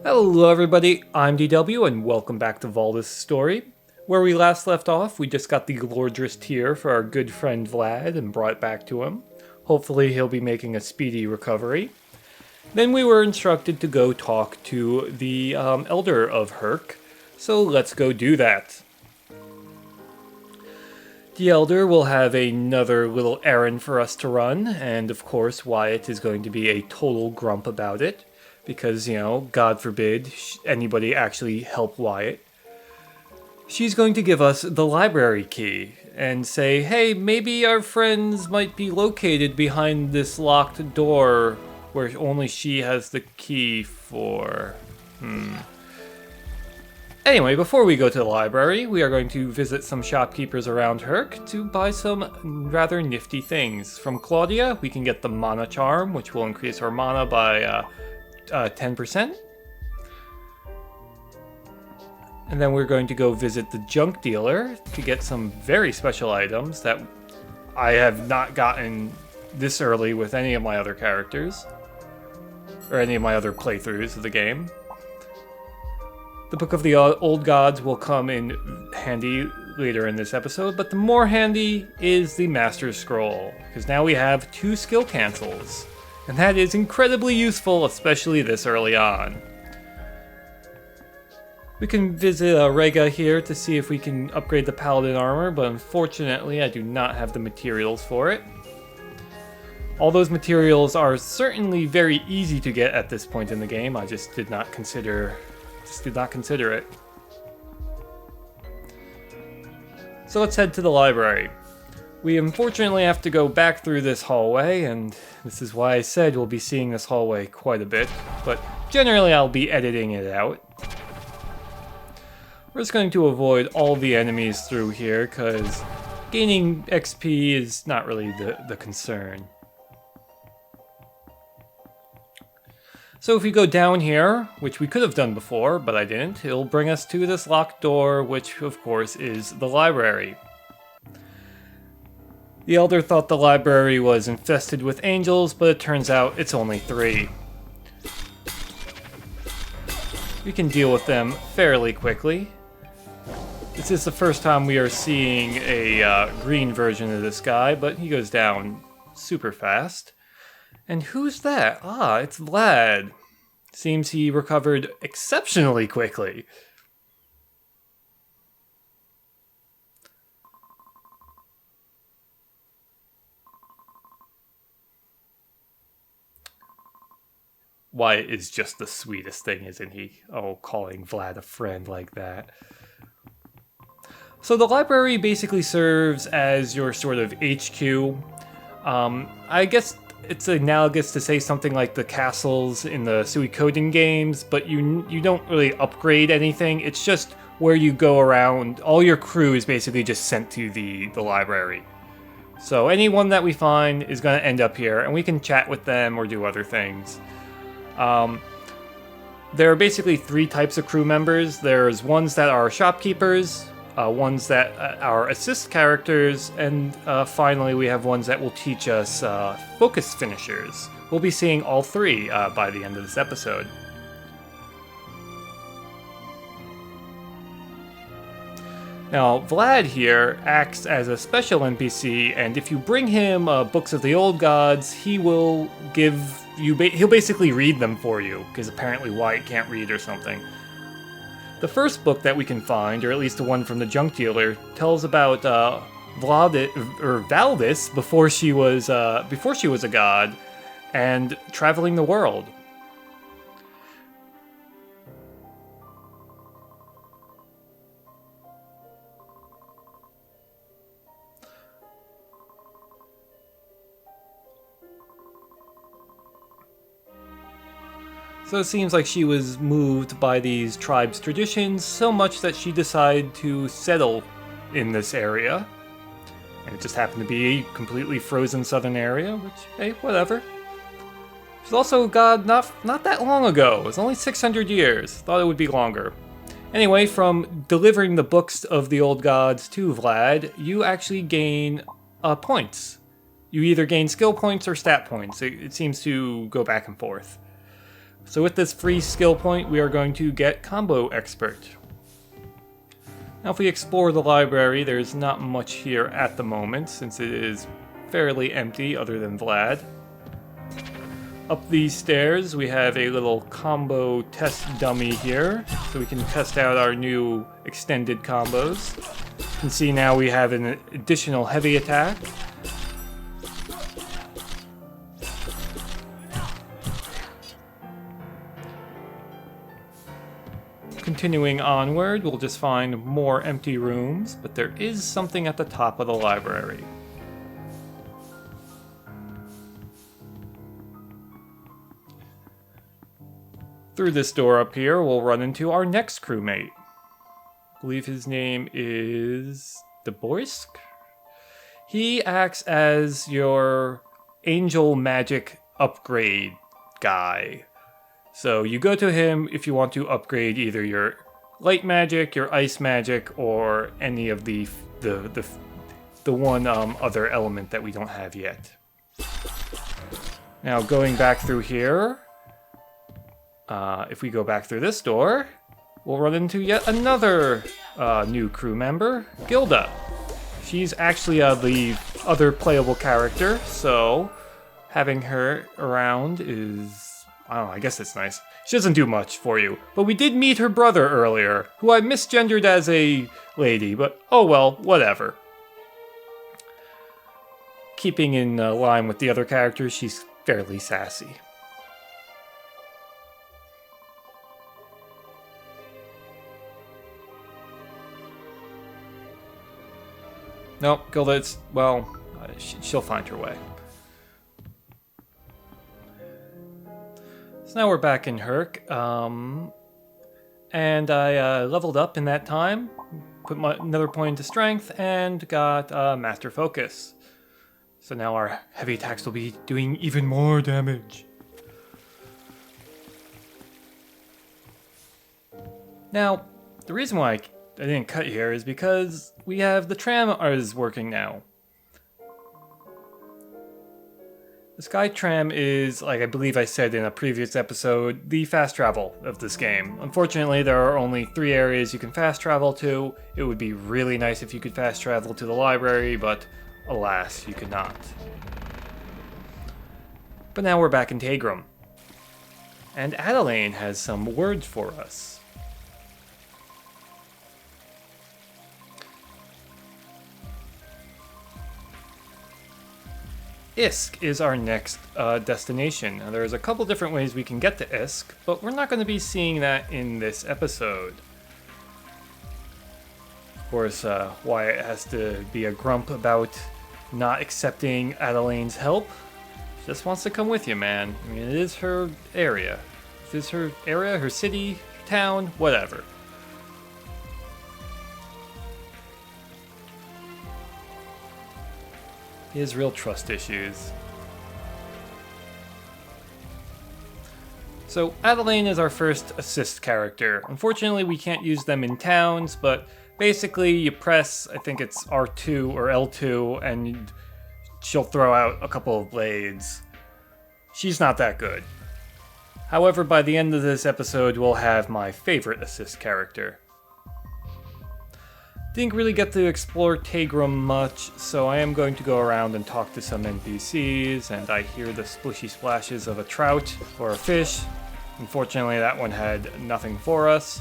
Hello everybody, I'm DW and welcome back to Valdis' story. Where we last left off, we just got the Glordress tear for our good friend Vlad and brought it back to him. Hopefully he'll be making a speedy recovery. Then we were instructed to go talk to the Elder of Herc, so let's go do that. The Elder will have another little errand for us to run, and of course Wyatt is going to be a total grump about it. Because, God forbid anybody actually help Wyatt. She's going to give us the library key and say, hey, maybe our friends might be located behind this locked door where only she has the key for. Anyway, before we go to the library, we are going to visit some shopkeepers around Herc to buy some rather nifty things. From Claudia, we can get the Mana Charm, which will increase our mana by 10%. And then we're going to go visit the junk dealer to get some very special items that I have not gotten this early with any of my other characters, or any of my other playthroughs of the game. The Book of the Old Gods will come in handy later in this episode, but the more handy is the Master's Scroll, because now we have 2 skill cancels. And that is incredibly useful, especially this early on. We can visit Rega here to see if we can upgrade the Paladin armor, but unfortunately I do not have the materials for it. All those materials are certainly very easy to get at this point in the game, I just did not consider it. So let's head to the library. We unfortunately have to go back through this hallway, and this is why I said we'll be seeing this hallway quite a bit, but generally I'll be editing it out. We're just going to avoid all the enemies through here, because gaining XP is not really the concern. So if we go down here, which we could have done before, but I didn't, it'll bring us to this locked door, which of course is the library. The Elder thought the library was infested with angels, but it turns out it's only 3. We can deal with them fairly quickly. This is the first time we are seeing a green version of this guy, but he goes down super fast. And who's that? Ah, it's Vlad. Seems he recovered exceptionally quickly. Wyatt is just the sweetest thing, isn't he? Oh, calling Vlad a friend like that. So the library basically serves as your sort of HQ. I guess it's analogous to say something like the castles in the Suikoden games, but you don't really upgrade anything. It's just where you go around. All your crew is basically just sent to the library. So anyone that we find is going to end up here, and we can chat with them or do other things. There are basically 3 types of crew members. There's ones that are shopkeepers, ones that are assist characters, and finally we have ones that will teach us focus finishers. We'll be seeing all 3 by the end of this episode. Now, Vlad here acts as a special NPC, and if you bring him Books of the Old Gods, he will give you. He'll basically read them for you, because apparently Wyatt can't read or something. The first book that we can find, or at least the one from the junk dealer, tells about Valdis before she was a god, and traveling the world. So it seems like she was moved by these tribes' traditions so much that she decided to settle in this area. And it just happened to be a completely frozen southern area, which, hey, whatever. She's also a god not that long ago. It was only 600 years. Thought it would be longer. Anyway, from delivering the books of the old gods to Vlad, you actually gain points. You either gain skill points or stat points. It seems to go back and forth. So with this free skill point, we are going to get Combo Expert. Now if we explore the library, there's not much here at the moment, since it is fairly empty other than Vlad. Up these stairs, we have a little combo test dummy here, so we can test out our new extended combos. You can see now we have an additional heavy attack. Continuing onward, we'll just find more empty rooms, but there is something at the top of the library. Through this door up here, we'll run into our next crewmate. I believe his name is Deborsk. He acts as your angel magic upgrade guy. So you go to him if you want to upgrade either your light magic, your ice magic, or any of the one other element that we don't have yet. Now going back through here, if we go back through this door, we'll run into yet another new crew member, Gilda. She's actually the other playable character, so having her around is, I don't know, I guess it's nice. She doesn't do much for you, but we did meet her brother earlier, who I misgendered as a lady, but oh well, whatever. Keeping in line with the other characters, she's fairly sassy. No, Gilda, it's, well, she'll find her way. So now we're back in Herc, and I leveled up in that time, put another point into strength, and got Master Focus. So now our heavy attacks will be doing even more damage. Now, the reason why I didn't cut here is because we have the tram is working now. The Sky Tram is, like I believe I said in a previous episode, the fast travel of this game. Unfortunately, there are only 3 areas you can fast travel to. It would be really nice if you could fast travel to the library, but alas, you could not. But now we're back in Tegrum. And Adelaine has some words for us. Isk is our next destination. Now, there's a couple different ways we can get to Isk, but we're not going to be seeing that in this episode. Of course, Wyatt has to be a grump about not accepting Adelaine's help. She just wants to come with you, man. I mean, it is her area. It is her area, her city, town, whatever. He has real trust issues. So Adelaine is our first assist character. Unfortunately, we can't use them in towns, but basically you press, I think it's R2 or L2, and she'll throw out a couple of blades. She's not that good. However, by the end of this episode, we'll have my favorite assist character. Didn't really get to explore Tegrum much, so I am going to go around and talk to some NPCs, and I hear the splishy splashes of a trout or a fish. Unfortunately, that one had nothing for us.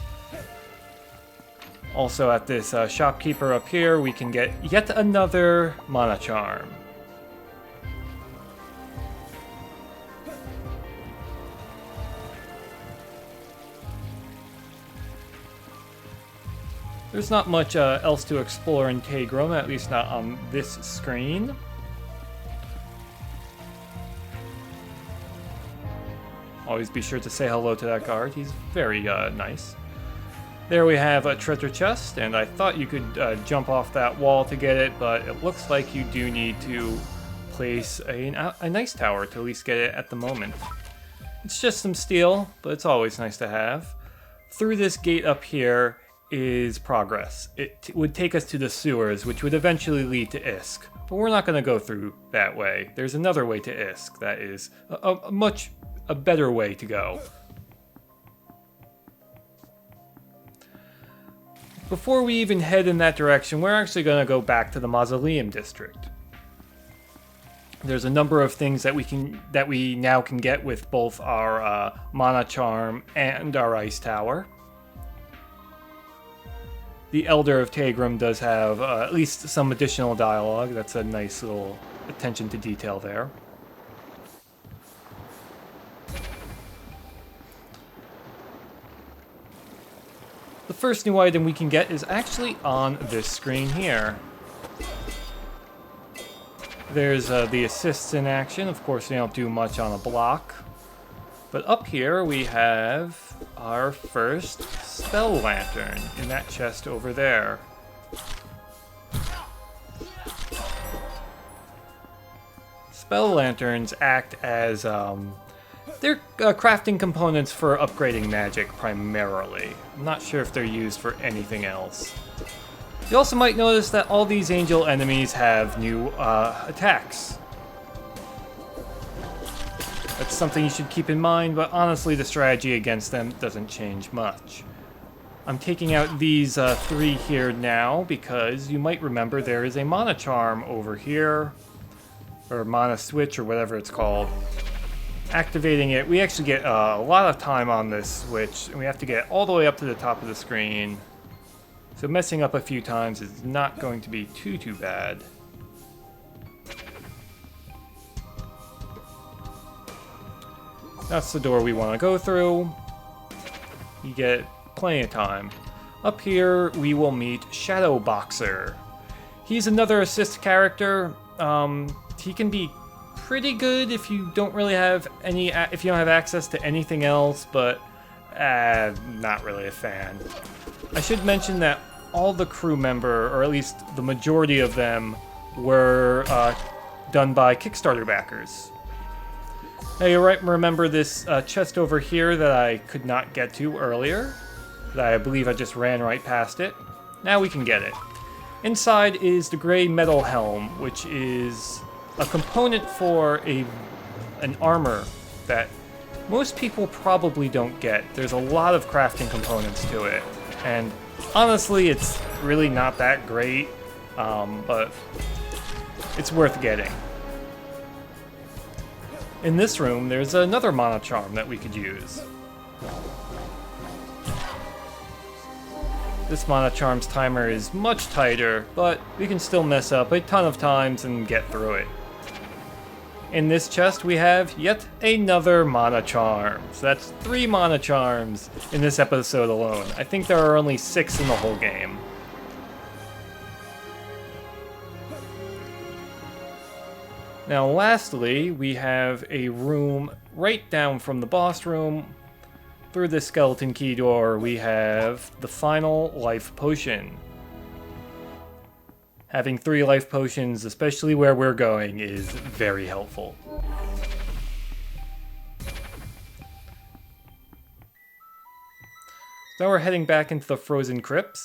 Also at this shopkeeper up here, we can get yet another mana charm. There's not much else to explore in Tegrum, at least not on this screen. Always be sure to say hello to that guard, he's very nice. There we have a treasure chest, and I thought you could jump off that wall to get it, but it looks like you do need to place a nice tower to at least get it at the moment. It's just some steel, but it's always nice to have. Through this gate up here is progress. It would take us to the sewers, which would eventually lead to Isk. But we're not going to go through that way. There's another way to Isk that is a better way to go. before we even head in that direction, we're actually going to go back to the Mausoleum District. There's a number of things that we now can get with both our Mana Charm and our Ice Tower. The Elder of Tegrim does have at least some additional dialogue. That's a nice little attention to detail there. The first new item we can get is actually on this screen here. There's the assists in action. Of course, they don't do much on a block. But up here we have our first spell lantern in that chest over there. Spell lanterns act as they're crafting components for upgrading magic primarily. I'm not sure if they're used for anything else. You also might notice that all these angel enemies have new attacks. That's something you should keep in mind, but honestly the strategy against them doesn't change much. I'm taking out these three here now because you might remember there is a Mana Charm over here, or Mana Switch, or whatever it's called. Activating it, we actually get a lot of time on this switch, and we have to get all the way up to the top of the screen. So messing up a few times is not going to be too bad. That's the door we want to go through. You get plenty of time. Up here, we will meet Shadow Boxer. He's another assist character. He can be pretty good if you don't really have if you don't have access to anything else, but not really a fan. I should mention that all the crew member, or at least the majority of them, were done by Kickstarter backers. Now you remember this chest over here that I could not get to earlier, that I believe I just ran right past it. Now we can get it. Inside is the gray metal helm, which is a component for an armor that most people probably don't get. There's a lot of crafting components to it, and honestly it's really not that great, but it's worth getting. In this room, there's another Mana Charm that we could use. This Mana Charm's timer is much tighter, but we can still mess up a ton of times and get through it. In this chest, we have yet another Mana Charm. So that's 3 Mana Charms in this episode alone. I think there are only 6 in the whole game. Now lastly, we have a room right down from the boss room. Through this skeleton key door, we have the final life potion. Having 3 life potions, especially where we're going, is very helpful. Now we're heading back into the frozen crypts.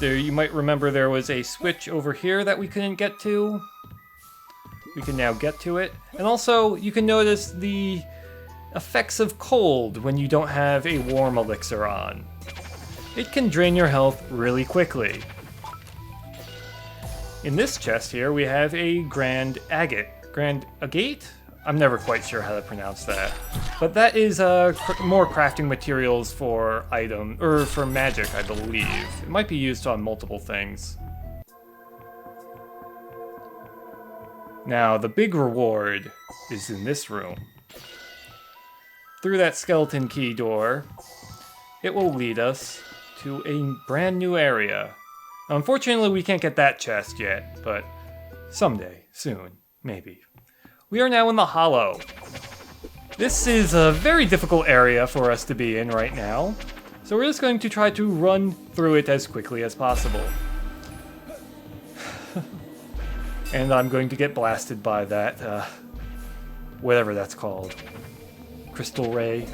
There, you might remember there was a switch over here that we couldn't get to. We can now get to it. And also, you can notice the effects of cold when you don't have a warm elixir on. It can drain your health really quickly. In this chest here, we have a Grand Agate. Grand Agate? I'm never quite sure how to pronounce that. But that is more crafting materials for for magic, I believe. It might be used on multiple things. Now, the big reward is in this room. Through that skeleton key door, it will lead us to a brand new area. Now, unfortunately, we can't get that chest yet, but someday, soon, maybe. We are now in the Hollow. This is a very difficult area for us to be in right now, so we're just going to try to run through it as quickly as possible. And I'm going to get blasted by that, whatever that's called. Crystal Ray.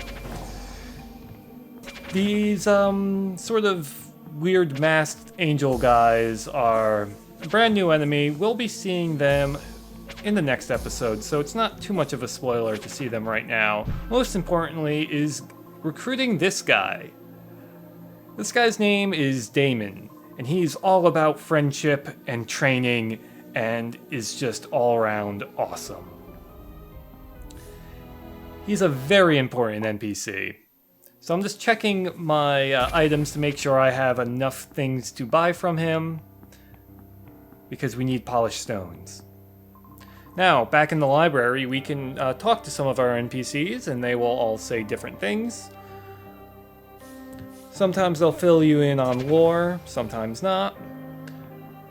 These, sort of weird masked angel guys are a brand new enemy. We'll be seeing them in the next episode, so it's not too much of a spoiler to see them right now. Most importantly is recruiting this guy. This guy's name is Damon, and he's all about friendship and training and is just all around awesome. He's a very important NPC. So I'm just checking my items to make sure I have enough things to buy from him, because we need polished stones. Now, back in the library, we can talk to some of our NPCs, and they will all say different things. Sometimes they'll fill you in on lore, sometimes not.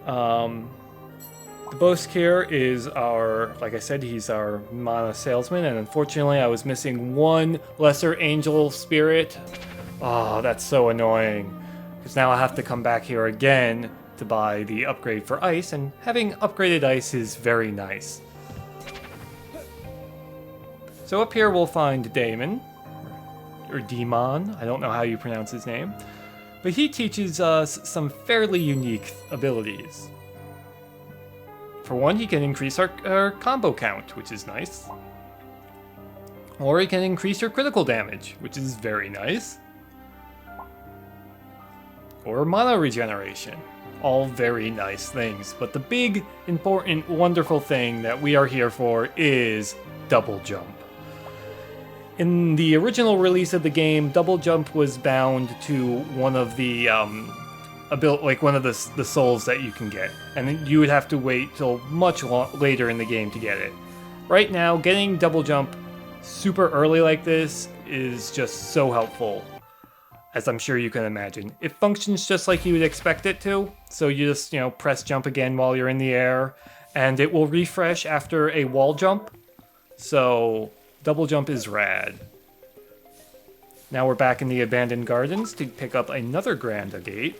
The boast here is our, like I said, he's our mana salesman, and unfortunately I was missing one lesser angel spirit. Oh, that's so annoying, because now I have to come back here again to buy the upgrade for ice, and having upgraded ice is very nice. So up here we'll find Damon, or Demon, I don't know how you pronounce his name, but he teaches us some fairly unique abilities. For one, he can increase our combo count, which is nice. Or he can increase your critical damage, which is very nice. Or mana regeneration. All very nice things. But the big, important, wonderful thing that we are here for is double jump. In the original release of the game, double jump was bound to one of the one of the souls that you can get, and you would have to wait till much later in the game to get it. Right now, getting double jump super early like this is just so helpful, as I'm sure you can imagine. It functions just like you would expect it to, so you just, press jump again while you're in the air, and it will refresh after a wall jump, so double jump is rad. Now we're back in the abandoned gardens to pick up another grand agate.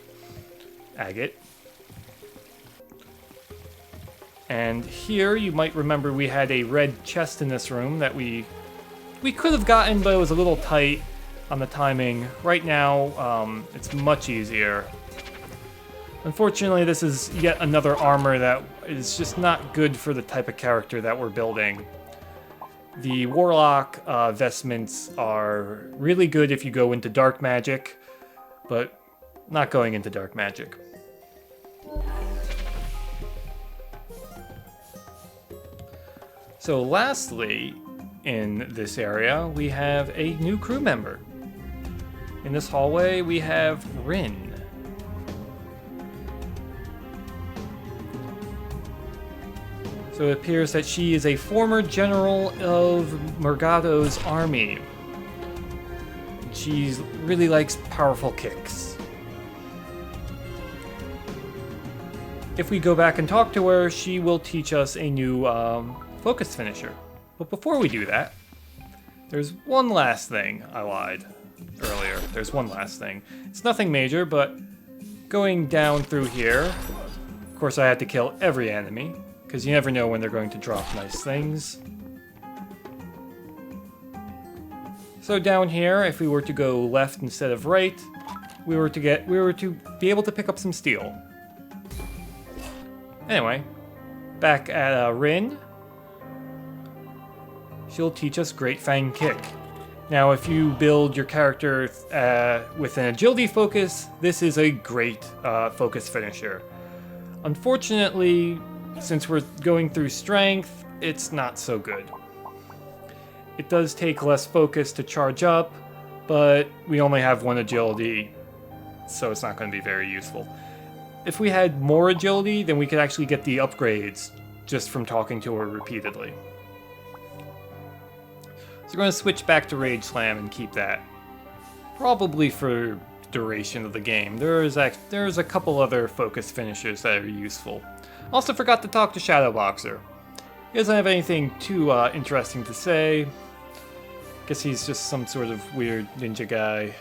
And here you might remember we had a red chest in this room that we could have gotten, but it was a little tight on the timing. Right now, it's much easier. Unfortunately, this is yet another armor that is just not good for the type of character that we're building. The Warlock vestments are really good if you go into dark magic, but not going into dark magic. So lastly, in this area, we have a new crew member. In this hallway, we have Rin. So it appears that she is a former general of Morgado's army. She really likes powerful kicks. If we go back and talk to her, she will teach us a new focus finisher. But before we do that, there's one last thing. I lied earlier. There's one last thing. It's nothing major, but going down through here, of course I had to kill every enemy, because you never know when they're going to drop nice things. So down here, if we were to go left instead of right, we were to be able to pick up some steel. Anyway, back at Rin, she'll teach us Great Fang Kick. Now, if you build your character with an agility focus, this is a great focus finisher. Unfortunately, since we're going through strength, it's not so good. It does take less focus to charge up, but we only have one agility, so it's not going to be very useful. If we had more agility, then we could actually get the upgrades just from talking to her repeatedly. So we're going to switch back to Rage Slam and keep that. Probably for the duration of the game. There's a couple other focus finishers that are useful. Also forgot to talk to Shadow Boxer. He doesn't have anything too interesting to say. Guess he's just some sort of weird ninja guy.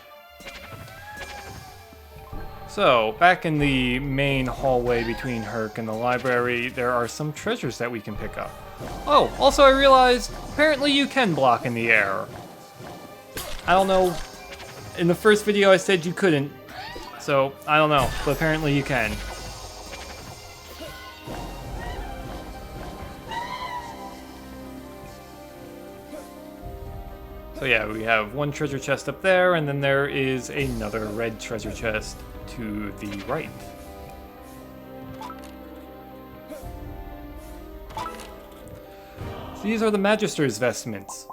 So, back in the main hallway between Herc and the library, there are some treasures that we can pick up. Oh, also I realized, apparently you can block in the air. I don't know, in the first video I said you couldn't, so I don't know, but apparently you can. So yeah, we have one treasure chest up there, and then there is another red treasure chest to the right. These are the Magister's vestments.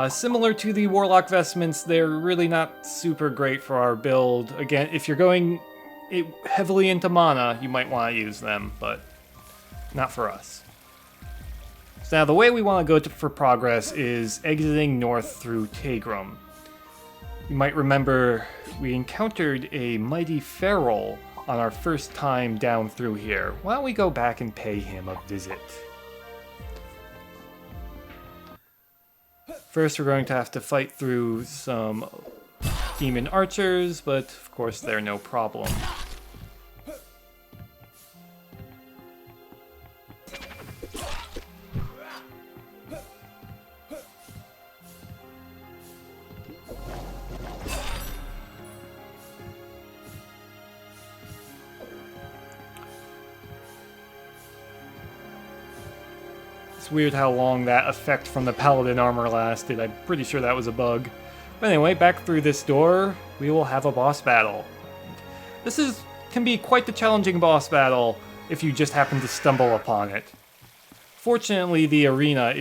Similar to the Warlock vestments, they're really not super great for our build. Again, if you're going heavily into mana, you might want to use them, but not for us. So now the way we want to go for progress is exiting north through Tegrum. You might remember we encountered a mighty feral on our first time down through here. Why don't we go back and pay him a visit? First, we're going to have to fight through some demon archers, but of course they're no problem. It's weird how long that effect from the paladin armor lasted. I'm pretty sure that was a bug. But anyway, back through this door, we will have a boss battle. This can be quite the challenging boss battle if you just happen to stumble upon it. Fortunately, the arena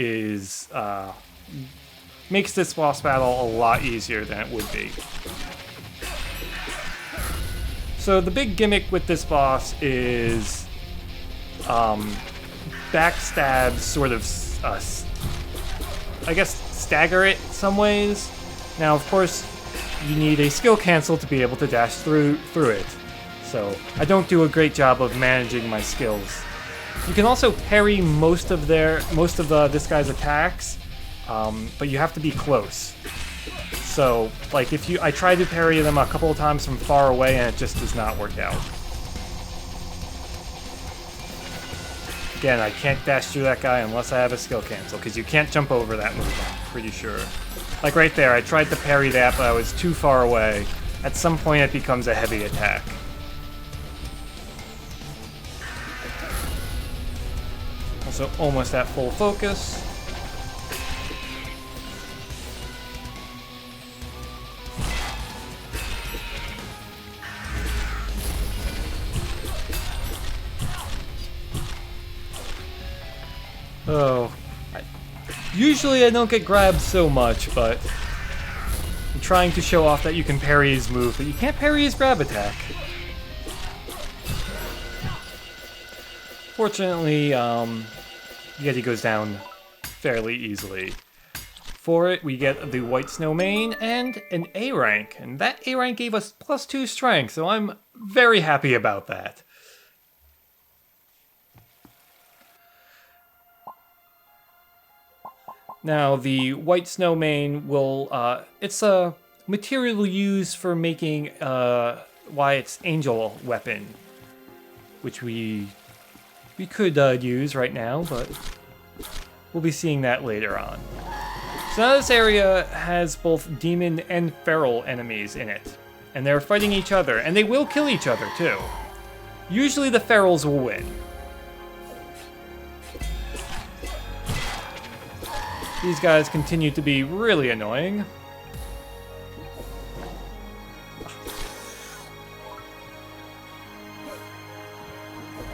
makes this boss battle a lot easier than it would be. So the big gimmick with this boss is backstab, sort of, I guess, stagger it some ways. Now, of course, you need a skill cancel to be able to dash through it. So I don't do a great job of managing my skills. You can also parry most of this guy's attacks, but you have to be close. So, like, I tried to parry them a couple of times from far away, and it just does not work out. Again, I can't dash through that guy unless I have a skill cancel, because you can't jump over that move, I'm pretty sure. Like right there, I tried to parry that, but I was too far away. At some point, it becomes a heavy attack. Also, almost at full focus. Oh, usually I don't get grabbed so much, but I'm trying to show off that you can parry his move, but you can't parry his grab attack. Fortunately, Yeti goes down fairly easily. For it, we get the White Snow Mane and an A rank, and that A rank gave us +2 strength, so I'm very happy about that. Now, the White Snow Mane will, it's a material used for making Wyatt's angel weapon, which we could use right now, but we'll be seeing that later on. So now this area has both demon and feral enemies in it, and they're fighting each other, and they will kill each other too. Usually the ferals will win. These guys continue to be really annoying.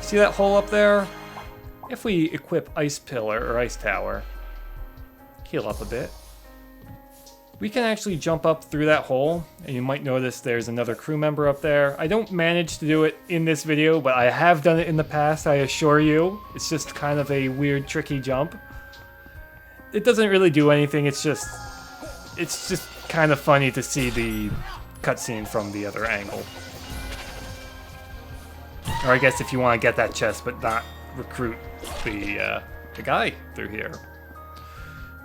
See that hole up there? If we equip Ice Pillar or Ice Tower, heal up a bit, we can actually jump up through that hole, and you might notice there's another crew member up there. I don't manage to do it in this video, but I have done it in the past, I assure you. It's just kind of a weird, tricky jump. It doesn't really do anything, it's just kind of funny to see the cutscene from the other angle. Or I guess if you want to get that chest but not recruit the guy through here.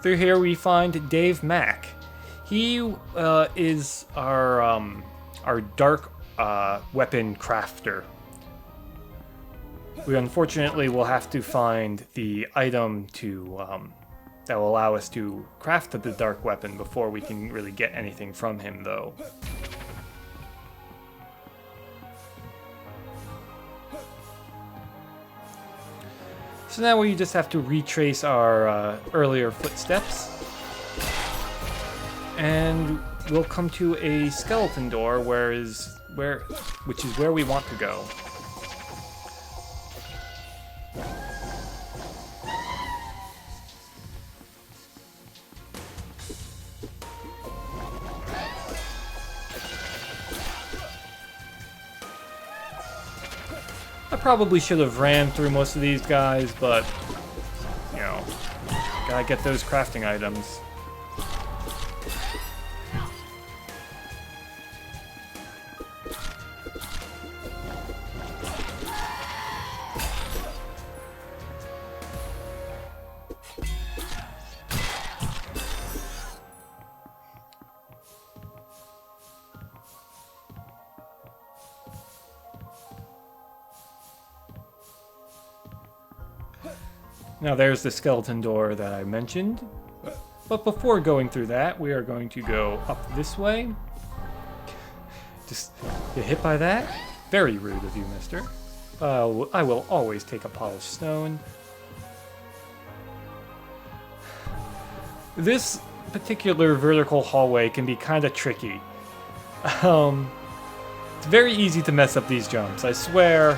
Through here we find Dave Mack. He is our dark weapon crafter. We unfortunately will have to find the item to that will allow us to craft the dark weapon before we can really get anything from him, though. So now we just have to retrace our earlier footsteps. And we'll come to a skeleton door, which is where we want to go. I probably should have ran through most of these guys, but, you know, gotta get those crafting items. Now there's the skeleton door that I mentioned, but before going through that, we are going to go up this way. Just get hit by that? Very rude of you, mister. I will always take a polished stone. This particular vertical hallway can be kind of tricky. It's very easy to mess up these jumps, I swear.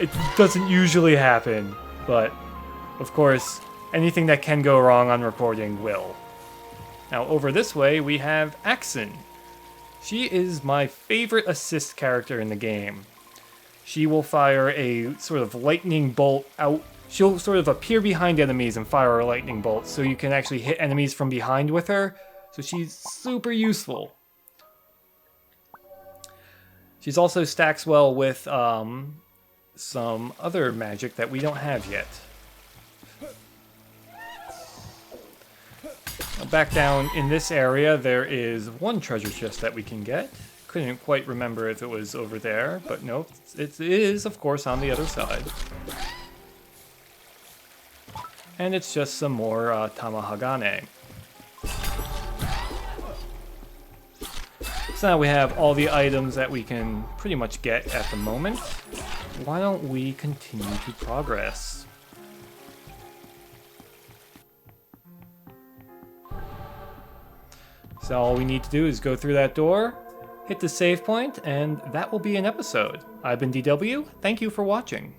It doesn't usually happen, but of course, anything that can go wrong on recording will. Now over this way we have Axon. She is my favorite assist character in the game. She will fire a sort of lightning bolt out. She'll sort of appear behind enemies and fire a lightning bolt, so you can actually hit enemies from behind with her. So she's super useful. She's also stacks well with some other magic that we don't have yet. Back down in this area, there is one treasure chest that we can get. Couldn't quite remember if it was over there, but nope, it is, of course, on the other side. And it's just some more Tamahagane. So now we have all the items that we can pretty much get at the moment. Why don't we continue to progress? So all we need to do is go through that door, hit the save point, and that will be an episode. I've been DW, thank you for watching.